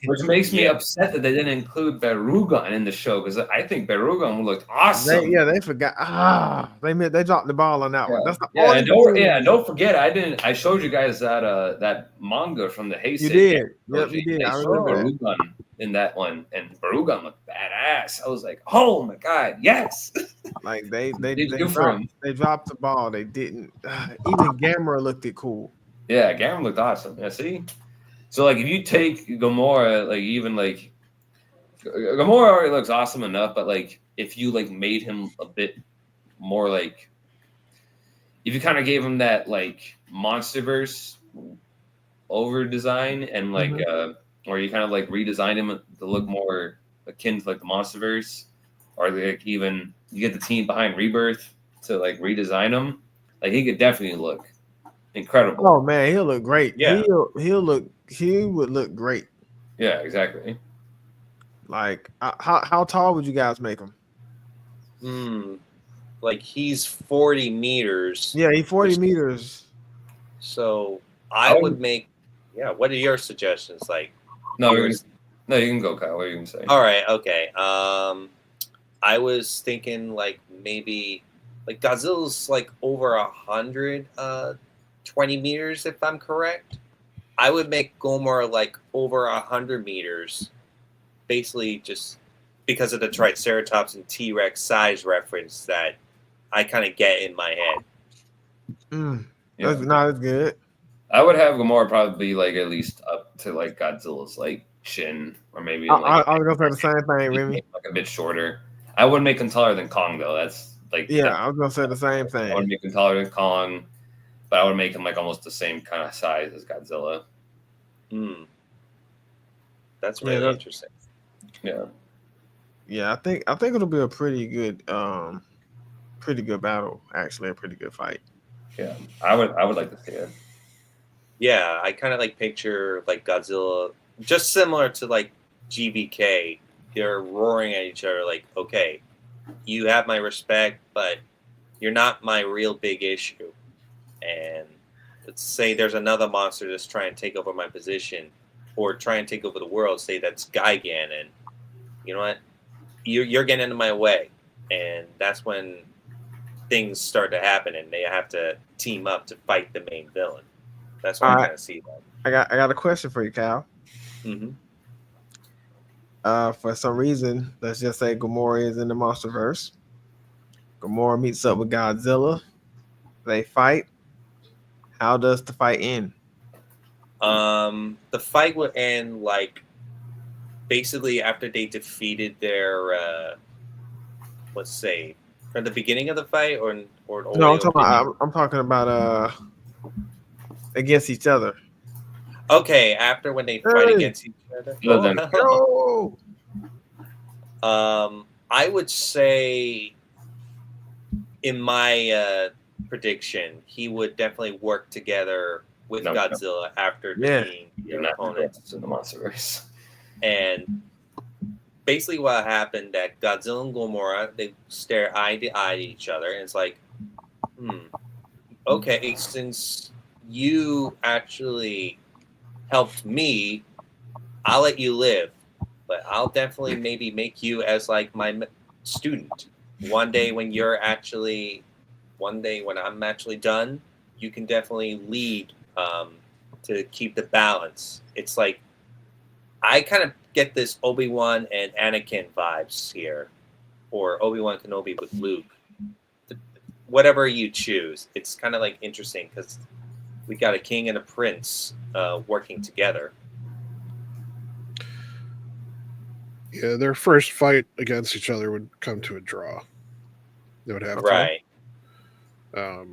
which makes me upset that they didn't include Berugon in the show because I think Berugon looked awesome. They forgot. They dropped the ball on that one. That's the and only don't forget I showed you guys that manga from the Heisei. You did. Yep, you did. They I showed remember Berugon in that one, and Berugon looked badass. I was like, oh my god, yes! Like they dropped the ball. They didn't. Even Gamera looked it cool. Yeah, Gamera looked awesome. Yeah, see. So like if you take Gomora, like even like Gomora already looks awesome enough, but like if you like made him a bit more like if you kind of gave him that like Monsterverse over design and like or you kind of like redesigned him to look more akin to like the Monsterverse, or like even you get the team behind Rebirth to like redesign him, like he could definitely look incredible. Oh man, he'll look great. Yeah, he would look great. Yeah, exactly. Like how tall would you guys make him? Like he's 40 meters. Yeah, he's 40 meters. So I would make. Yeah, what are your suggestions? Like, no, you can go, Kyle. What are you gonna say? All right, okay. I was thinking like maybe like Godzilla's like over 120 meters, if I'm correct. I would make Gomora like over 100 meters, basically just because of the Triceratops and T-Rex size reference that I kind of get in my head. That's good. I would have Gomora probably like at least up to like Godzilla's like chin, or maybe like, I was gonna say the same thing, Remy. Like a bit shorter. I wouldn't make him taller than Kong though. That's like I was gonna say the same thing. I would make him taller than Kong, but I would make him like almost the same kind of size as Godzilla. That's really interesting. Yeah. Yeah, I think it'll be a pretty good battle. Actually, a pretty good fight. Yeah, I would like to see it. Yeah, I kind of like picture like Godzilla, just similar to like GVK. They're roaring at each other like, okay, you have my respect, but you're not my real big issue. And let's say there's another monster that's trying to take over my position or try and take over the world. Say that's Gigan, and you know what? You're getting into my way, and that's when things start to happen, and they have to team up to fight the main villain. That's what I kind of see that. I got a question for you, Kyle. For some reason, let's just say Gomora is in the Monsterverse. Gomora meets up with Godzilla. They fight. How does the fight end? The fight will end like basically after they defeated their let's say from the beginning of the fight or no, I'm talking about against each other. Okay, after when they fight against each other. I would say in my prediction, he would definitely work together with Godzilla after defeating their opponents in the Monsterverse. And basically what happened that Godzilla and Gomora, they stare eye to eye at each other, and it's like, okay, since you actually helped me, I'll let you live. but I'll definitely maybe make you as like my student. One day when I'm actually done, you can definitely lead to keep the balance. It's like I kind of get this Obi-Wan and Anakin vibes here, or Obi-Wan Kenobi with Luke. Whatever you choose, it's kind of like interesting because we got a king and a prince working together. Yeah, their first fight against each other would come to a draw. They would have Right. to.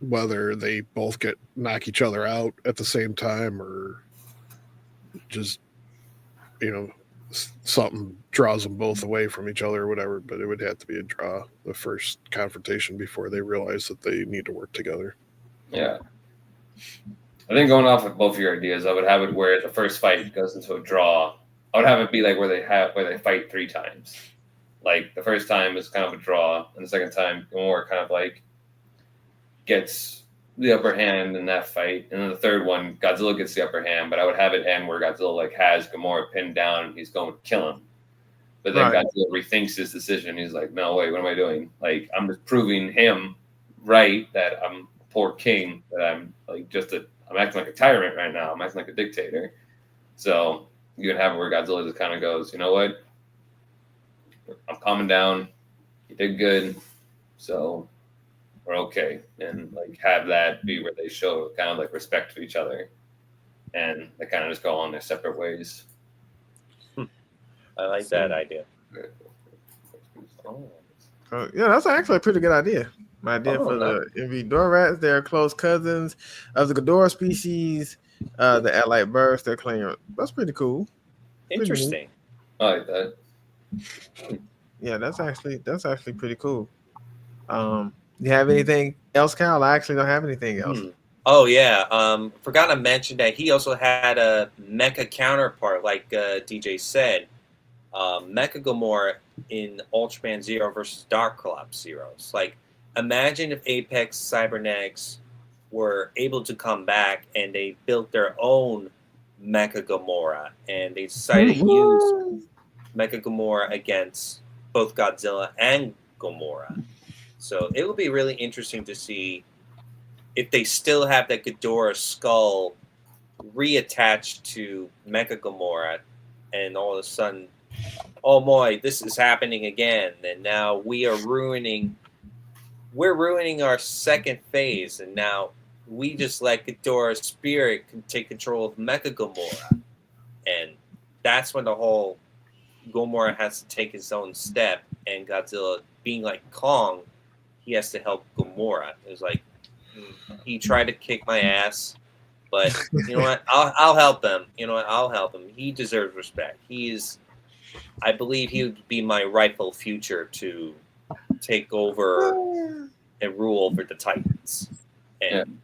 Whether they both knock each other out at the same time or just, something draws them both away from each other or whatever, but it would have to be a draw, the first confrontation, before they realize that they need to work together. Yeah. I think going off of both of your ideas, I would have it where the first fight goes into a draw. I would have it be like where they fight 3 times. Like the first time is kind of a draw, and the second time more kind of like gets the upper hand in that fight, and then the third one, Godzilla gets the upper hand. But I would have it end where Godzilla like has Gamora pinned down, and he's going to kill him. But then Godzilla rethinks his decision. He's like, "No, wait, what am I doing? Like, I'm just proving him right that I'm a poor king, that I'm like I'm acting like a tyrant right now. I'm acting like a dictator." So you can have it where Godzilla just kind of goes, "You know what? I'm calming down. You did good, so we're okay," and like have that be where they show kind of like respect for each other, and they kind of just go on their separate ways. I like that idea. Yeah, that's actually a pretty good idea. My idea for the MV Dorats, they're close cousins of the Ghidorah species. The Allied birds, they're claiming. That's pretty cool. Interesting. I like that. Yeah, that's actually pretty cool. You have anything else, Kyle? I actually don't have anything else. Oh yeah. Forgot to mention that he also had a mecha counterpart, like DJ said. Mecha Gomora in Ultraman Zero versus Darklops Zeros. Like, imagine if Apex Cybernetics were able to come back and they built their own Mecha Gomora, and they decided to use Mecha Gomora against both Godzilla and Gomora. So it would be really interesting to see if they still have that Ghidorah skull reattached to Mecha Gomora, and all of a sudden, oh boy, this is happening again, and now we're ruining our second phase, and now we just let Ghidorah's spirit take control of Mecha Gomora, and that's when the whole Gomora has to take his own step, and Godzilla, being like Kong, he has to help Gomora. It was like, he tried to kick my ass, but you know what? I'll help him. You know what? I'll help him. He deserves respect. I believe he would be my rightful future to take over and rule over the Titans and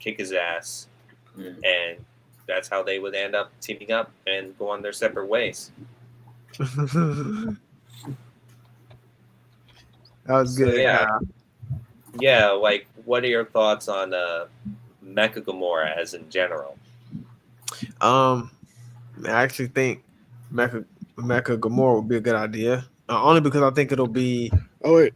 kick his ass. And that's how they would end up teaming up and go on their separate ways. That was good. So, yeah, like, what are your thoughts on Mecha Gomora as in general? I actually think Mecha Gomora would be a good idea. Only because I think it'll be. Oh wait.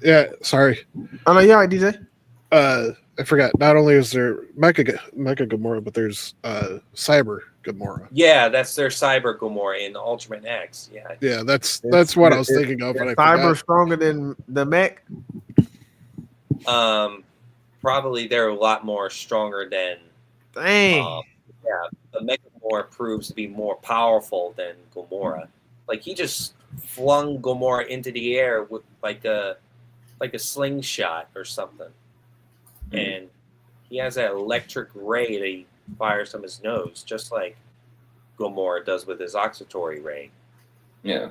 Yeah, sorry. Oh no, yeah, DJ. I forgot. Not only is there Mecha Gomora, but there's Cyber Gomora. Yeah, that's their Cyber Gomora in Ultraman X. Yeah, that's what I was thinking of. When I Cyber stronger than the mech. Probably they're a lot more stronger than. Dang. The Mecha Gomora proves to be more powerful than Gomora. Like, he just flung Gomora into the air with like a slingshot or something, and he has that electric ray that he fires from his nose, just like Gomora does with his oscillatory ray. Yeah.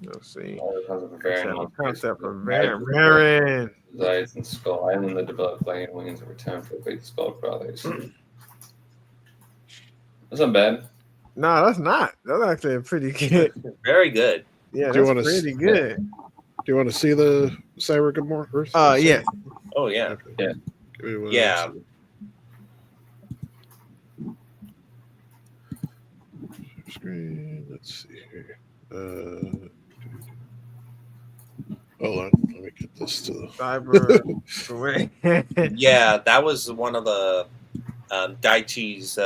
Let's see. Concept of Varan. Resides in Skull Island that developed flying wings over time for big Skull Crawlers. That's not bad. No, that's not. That's actually pretty good. Very good. Yeah, that's pretty good. Do you want to see the Cyber Gomora first? Yeah. Oh yeah. Okay. Yeah. Screen. Let's see here. Hold on. Let me get this to the Cyber. Yeah, that was one of the Daichi's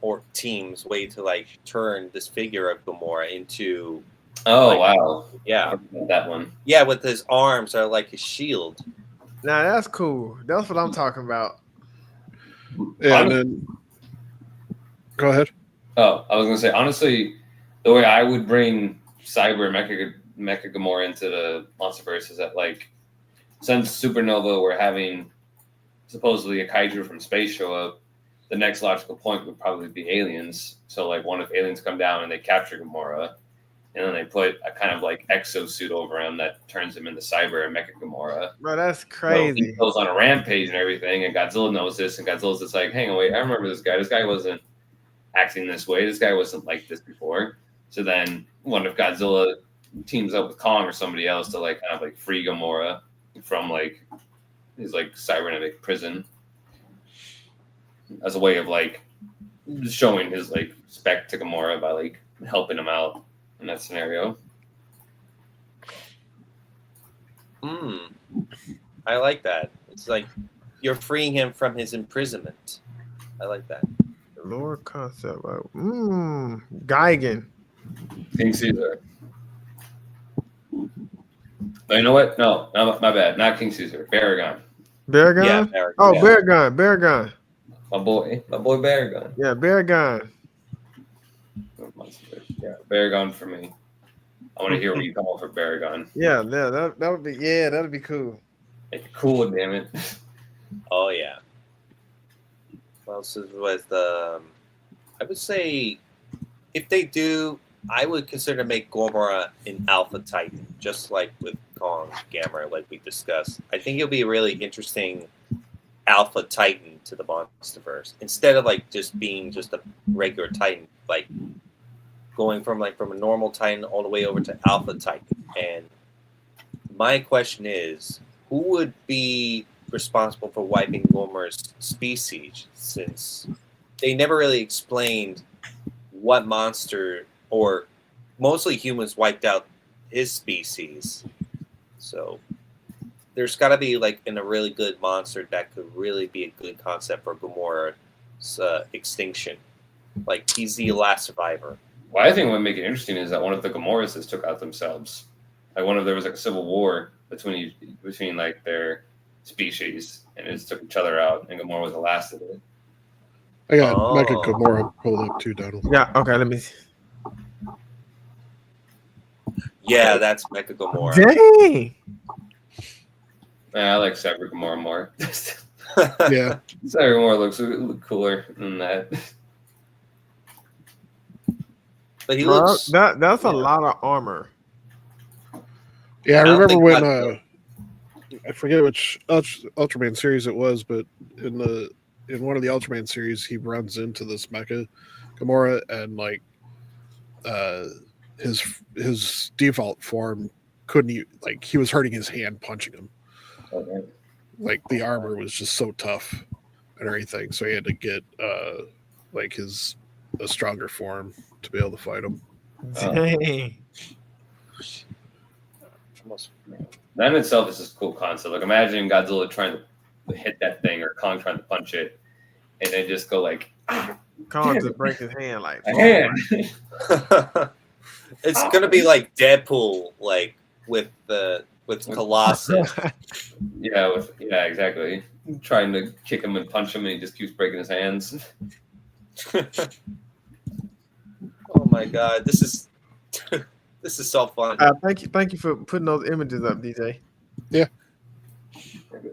orc team's way to like turn this figure of Gomora into. Oh, like, wow. Yeah. I forgot about that one. Yeah, with his arms are like his shield. Now that's cool. That's what I'm talking about. Yeah, and then go ahead. Oh, I was gonna say honestly, the way I would bring Cyber Mecha Gomora into the Monsterverse is that like since Supernova we're having supposedly a kaiju from space show up, the next logical point would probably be aliens. So like one if aliens come down and they capture Gomora, and then they put a kind of like exosuit over him that turns him into Cyber and Mecha Gomora. Bro, that's So crazy. he goes on a rampage and everything, and Godzilla knows this, and Godzilla's just like, hang on, wait, I remember this guy. This guy wasn't acting this way. This guy wasn't like this before. So then, what if Godzilla teams up with Kong or somebody else to like kind of like free Gomora from like his like cybernetic prison as a way of like showing his like respect to Gomora by like helping him out in that scenario. I like that. It's like you're freeing him from his imprisonment. I like that. Lore concept. Geigen. King Caesar. Oh, you know what? No, my bad. Not King Caesar. Baragon. Baragon? Yeah, Baragon. Oh, Yeah. Baragon. My boy Baragon. Yeah, Baragon. Yeah, Baragon for me. I want to hear what you come up for Baragon. Yeah, that would be that'd be cool. Make it cool, damn it. Oh yeah. What else is with I would say if they do, I would consider make Gomora an Alpha Titan, just like with Kong Gamera, like we discussed. I think it'll be a really interesting Alpha Titan to the Monsterverse instead of like just being just a regular Titan, like going from a normal Titan all the way over to Alpha Titan. And my question is, who would be responsible for wiping Gomora's species, since they never really explained what monster or mostly humans wiped out his species. So there's got to be like a really good monster that could really be a good concept for Gomora's extinction. Like he's the last survivor. Well, I think what would make it interesting is that one of the Gomoras just took out themselves. Like there was like a civil war between like their species, and it just took each other out, and Gomora was the last of it. I got Mecha Gomora pulled up too, Donald. Yeah, okay, let me see. Yeah, that's Mecha Gomora. Dang! I like Cyber Gomora more. Yeah. Cyber Gomora looks cooler than that. But he Bro, looks. that's a lot of armor. Yeah, I don't remember think when that- I forget which Ultraman series it was, but in one of the Ultraman series, he runs into this Mecha Gomora, and like his default form couldn't like he was hurting his hand punching him. Okay. Like the armor was just so tough and everything, so he had to get like a stronger form to be able to fight him. Dang. That in itself is just a cool concept. Like imagine Godzilla trying to hit that thing or Kong trying to punch it, and then just go like, Kong just break his hand like. a hand. It's gonna be like Deadpool, like with Colossus. Yeah, exactly. Trying to kick him and punch him, and he just keeps breaking his hands. Oh my god, this is this is so fun. Thank you for putting those images up, DJ. Yeah.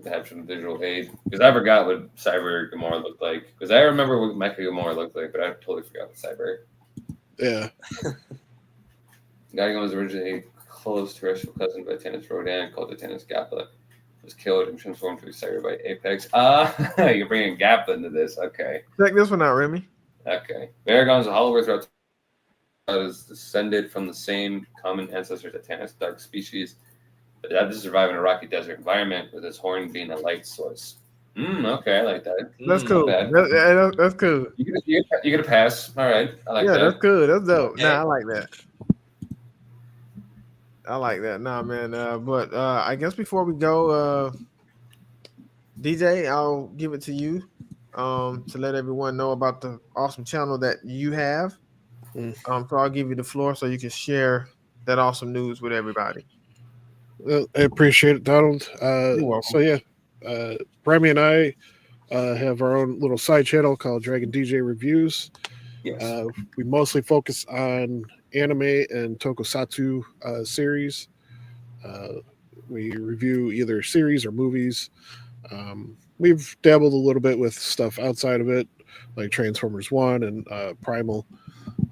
To have some visual aid, because I forgot what Cyber Gomora looked like. Because I remember what Mecha Gomora looked like, but I totally forgot what Cyber. Yeah. Gaigan was originally a close terrestrial cousin by Tannis Rodan, called the Tannis Gappa. Was killed and transformed to a Cyber by Apex. You're bringing Gappa into this. Okay. Check this one out, Remy. Okay. Baragon is a hollow earth that is descended from the same common ancestors as Tannis dark species, but adapted to survive in a rocky desert environment, with its horn being a light source. Okay, I like that. That's cool. Bad. That's cool. You get a pass. All right, I like Yeah, that. that's good. That's dope. Okay. Nah, I like that. I like that. Nah, man. But I guess before we go, DJ, I'll give it to you to let everyone know about the awesome channel that you have. So I'll give you the floor so you can share that awesome news with everybody. I appreciate it, Donald. You're welcome. So yeah, Remy and I have our own little side channel called Dragon DJ Reviews. Yes. We mostly focus on anime and tokusatsu series. We review either series or movies. We've dabbled a little bit with stuff outside of it, like Transformers 1 and Primal.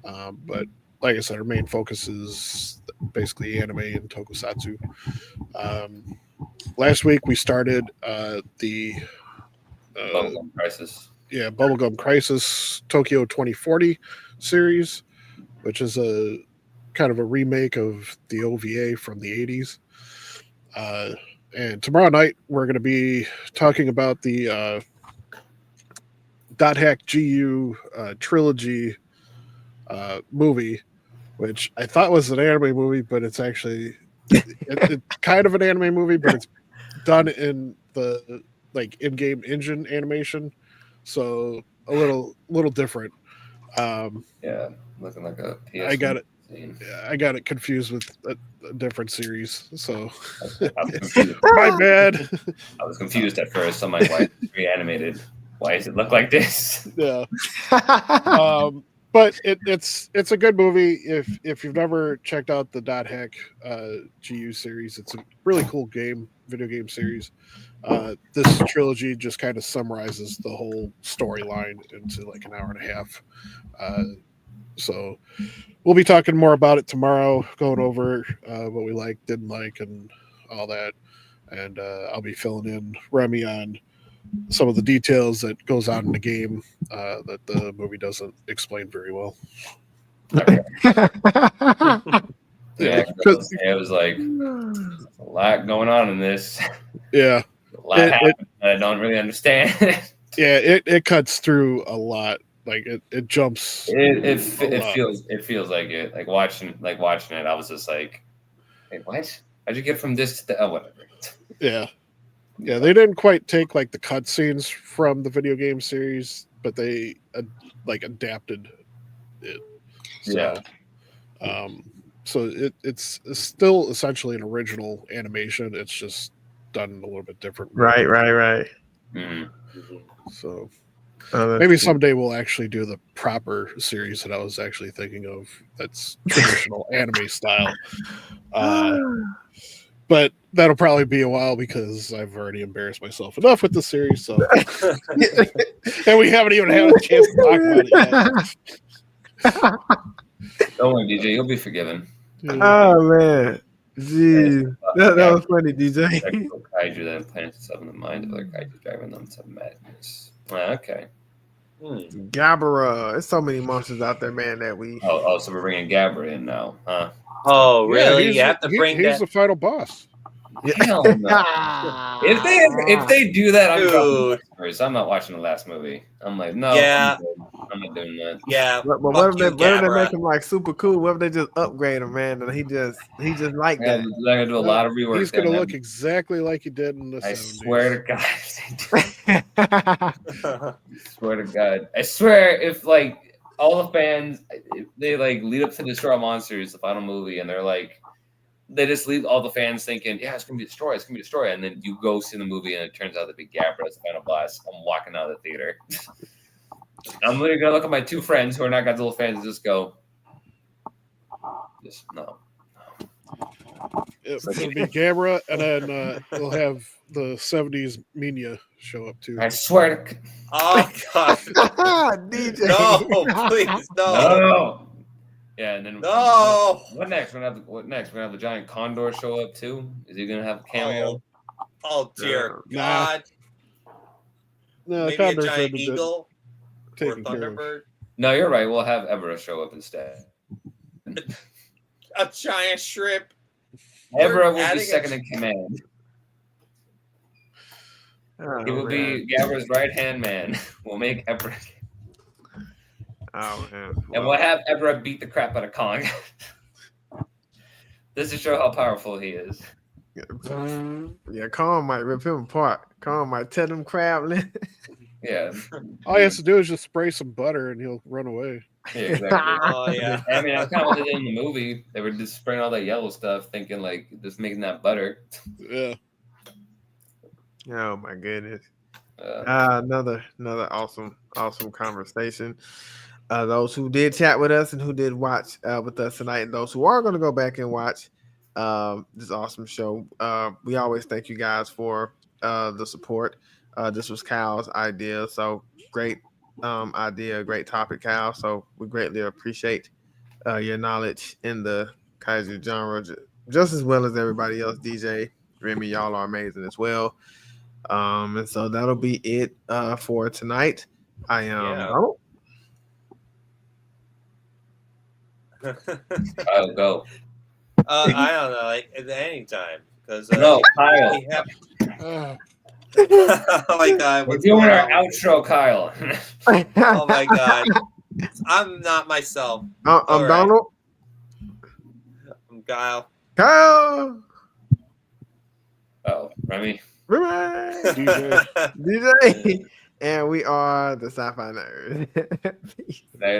But like I said, our main focus is basically anime and tokusatsu. Last week we started the Bubblegum Crisis. Yeah, Bubblegum Crisis Tokyo 2040 series, which is a kind of a remake of the OVA from the 80s. And tomorrow night we're going to be talking about the Dot Hack GU trilogy movie, which I thought was an anime movie, but it's actually it's kind of an anime movie, but it's done in the like in-game engine animation, so a little different. Yeah, looking like a PS. I got it. Scene. I got it confused with a different series, so I was confused. my bad. I was confused at first. I'm like, why is it reanimated? Why does it look like this? Yeah. But it's a good movie. If you've never checked out the Dot Hack GU series, it's a really cool video game series. This trilogy just kind of summarizes the whole storyline into like an hour and a half. So we'll be talking more about it tomorrow, going over what we liked, didn't like, and all that. And I'll be filling in Remy on some of the details that goes on in the game that the movie doesn't explain very well. Okay. Yeah, it was like a lot going on in this. Yeah, a lot happened that I don't really understand. Yeah, it cuts through a lot. Like it jumps. It feels like it. Like watching it, I was just like, "Wait, what? How'd you get from this to the whatever?" Yeah, they didn't quite take like the cutscenes from the video game series, but they like adapted it. So, yeah. So it's still essentially an original animation. It's just done a little bit different. Right. Mm-hmm. So maybe someday we'll actually do the proper series that I was actually thinking of. That's traditional anime style. But that'll probably be a while because I've already embarrassed myself enough with the series. So, and we haven't even had a chance to talk about it yet. Don't worry, DJ. You'll be forgiven. Oh man, jeez, that was funny, DJ. Kaiju that implants itself in the mind of other kaiju, driving them to madness. Okay. Gabara. There's so many monsters out there, man. That we. Oh, so we're bringing Gabara in now, huh? Oh, really? Yeah, you have to bring he's the final boss. Hell no. If they do that, I'm not watching the last movie. I'm like, no, yeah, I'm not doing that. Yeah, but what if they make him like super cool? What if they just upgrade him, man? And he just like that. They're gonna do a lot of rework. He's gonna look exactly like he did in the 70s. I swear to God. I swear if like all the fans, if they like lead up to Destroy Monsters, the final movie, and they're like. They just leave all the fans thinking, yeah, it's going to be Destroy, and then you go see the movie, and it turns out to be Gabra as the final boss. I'm walking out of the theater. I'm literally going to look at my two friends who are not Godzilla fans and just go, no. It'll be Gabra, and then we'll have the 70s Minya show up, too. I swear to Oh, God. DJ. No, please, no. Yeah, and then no. What next? We're gonna have the giant condor show up too. Is he gonna have a cameo? Oh dear God! No, maybe a giant eagle or thunderbird. No, you're right. We'll have Evera show up instead. A giant shrimp. Evera will be second in command. Oh, He will man. be Gabber's right hand man. We'll make Ebra, Oh man. and we'll have Ebra beat the crap out of Kong. This to show how powerful he is. Yeah, Kong might rip him apart. Kong might tear them crab lips. Yeah. All he has to do is just spray some butter and he'll run away. Yeah, exactly. Oh yeah. I mean, that's kind of what they did in the movie. They were just spraying all that yellow stuff, thinking like just making that butter. Yeah. Oh my goodness. Uh, Another awesome conversation. Those who did chat with us and who did watch with us tonight, and those who are going to go back and watch this awesome show. We always thank you guys for the support. This was Cal's idea, so great idea, great topic, Cal. So we greatly appreciate your knowledge in the kaiju genre, just as well as everybody else. DJ, Remy, y'all are amazing as well. And so that'll be it for tonight. I am Donald. I'll go. I don't know, like at any time, because No, Kyle. we have, Ah, we're We're doing our outro, Kyle. Oh my god, I'm not myself. I'm All right. Donald. I'm Kyle. Kyle. Oh, Remy. Remy. DJ. DJ. And we are the Sci-Fi Nerds. Peace. Later.